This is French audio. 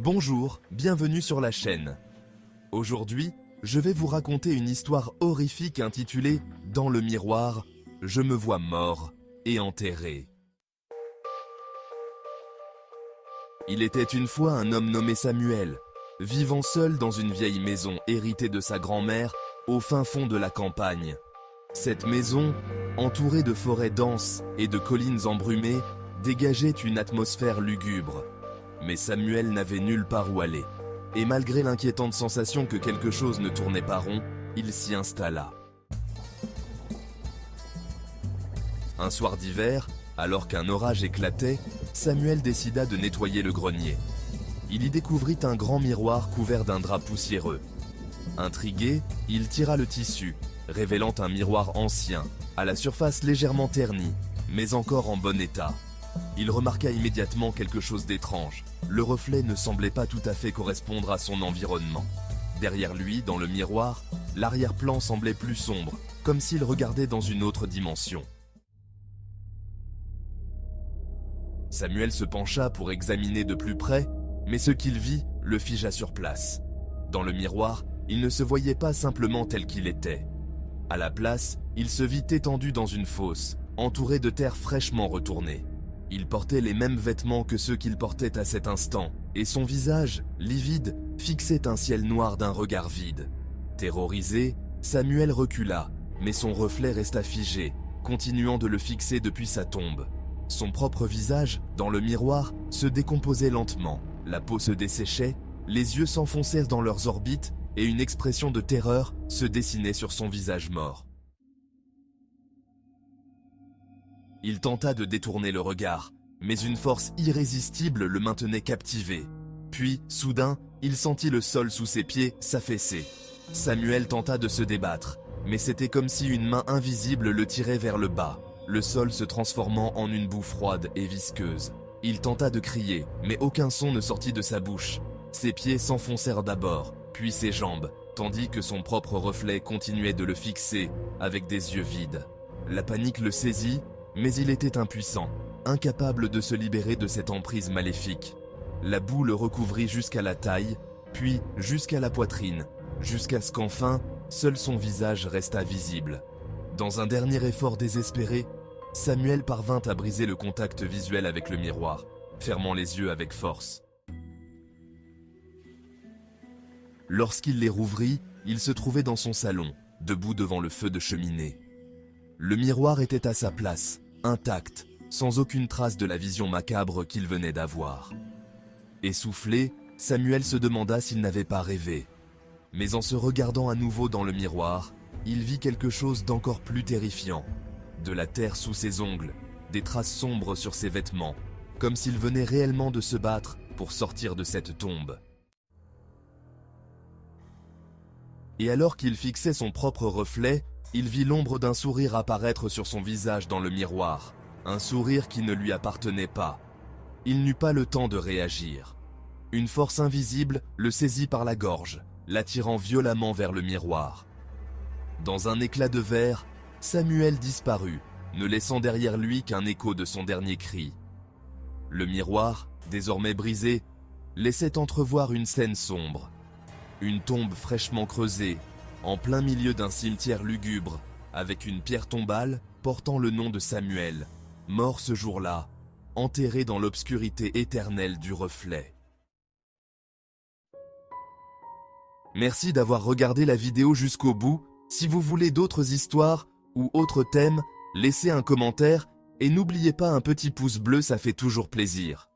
Bonjour, bienvenue sur la chaîne. Aujourd'hui, je vais vous raconter une histoire horrifique intitulée « Dans le miroir, je me vois mort et enterré ». Il était une fois un homme nommé Samuel, vivant seul dans une vieille maison héritée de sa grand-mère au fin fond de la campagne. Cette maison, entourée de forêts denses et de collines embrumées, dégageait une atmosphère lugubre. Mais Samuel n'avait nulle part où aller. Et malgré l'inquiétante sensation que quelque chose ne tournait pas rond, il s'y installa. Un soir d'hiver, alors qu'un orage éclatait, Samuel décida de nettoyer le grenier. Il y découvrit un grand miroir couvert d'un drap poussiéreux. Intrigué, il tira le tissu, révélant un miroir ancien, à la surface légèrement ternie, mais encore en bon état. Il remarqua immédiatement quelque chose d'étrange. Le reflet ne semblait pas tout à fait correspondre à son environnement. Derrière lui, dans le miroir, l'arrière-plan semblait plus sombre, comme s'il regardait dans une autre dimension. Samuel se pencha pour examiner de plus près, mais ce qu'il vit le figea sur place. Dans le miroir, il ne se voyait pas simplement tel qu'il était. À la place, il se vit étendu dans une fosse, entouré de terre fraîchement retournée. Il portait les mêmes vêtements que ceux qu'il portait à cet instant, et son visage, livide, fixait un ciel noir d'un regard vide. Terrorisé, Samuel recula, mais son reflet resta figé, continuant de le fixer depuis sa tombe. Son propre visage, dans le miroir, se décomposait lentement, la peau se desséchait, les yeux s'enfoncèrent dans leurs orbites, et une expression de terreur se dessinait sur son visage mort. Il tenta de détourner le regard, mais une force irrésistible le maintenait captivé. Puis, soudain, il sentit le sol sous ses pieds s'affaisser. Samuel tenta de se débattre, mais c'était comme si une main invisible le tirait vers le bas, le sol se transformant en une boue froide et visqueuse. Il tenta de crier, mais aucun son ne sortit de sa bouche. Ses pieds s'enfoncèrent d'abord, puis ses jambes, tandis que son propre reflet continuait de le fixer avec des yeux vides. La panique le saisit, mais il était impuissant, incapable de se libérer de cette emprise maléfique. La boue le recouvrit jusqu'à la taille, puis jusqu'à la poitrine, jusqu'à ce qu'enfin, seul son visage resta visible. Dans un dernier effort désespéré, Samuel parvint à briser le contact visuel avec le miroir, fermant les yeux avec force. Lorsqu'il les rouvrit, il se trouvait dans son salon, debout devant le feu de cheminée. Le miroir était à sa place, intact, sans aucune trace de la vision macabre qu'il venait d'avoir. Essoufflé, Samuel se demanda s'il n'avait pas rêvé. Mais en se regardant à nouveau dans le miroir, il vit quelque chose d'encore plus terrifiant. De la terre sous ses ongles, des traces sombres sur ses vêtements, comme s'il venait réellement de se battre pour sortir de cette tombe. Et alors qu'il fixait son propre reflet, il vit l'ombre d'un sourire apparaître sur son visage dans le miroir, un sourire qui ne lui appartenait pas. Il n'eut pas le temps de réagir. Une force invisible le saisit par la gorge, l'attirant violemment vers le miroir. Dans un éclat de verre, Samuel disparut, ne laissant derrière lui qu'un écho de son dernier cri. Le miroir, désormais brisé, laissait entrevoir une scène sombre. Une tombe fraîchement creusée, en plein milieu d'un cimetière lugubre, avec une pierre tombale portant le nom de Samuel, mort ce jour-là, enterré dans l'obscurité éternelle du reflet. Merci d'avoir regardé la vidéo jusqu'au bout. Si vous voulez d'autres histoires ou autres thèmes, laissez un commentaire et n'oubliez pas un petit pouce bleu, ça fait toujours plaisir.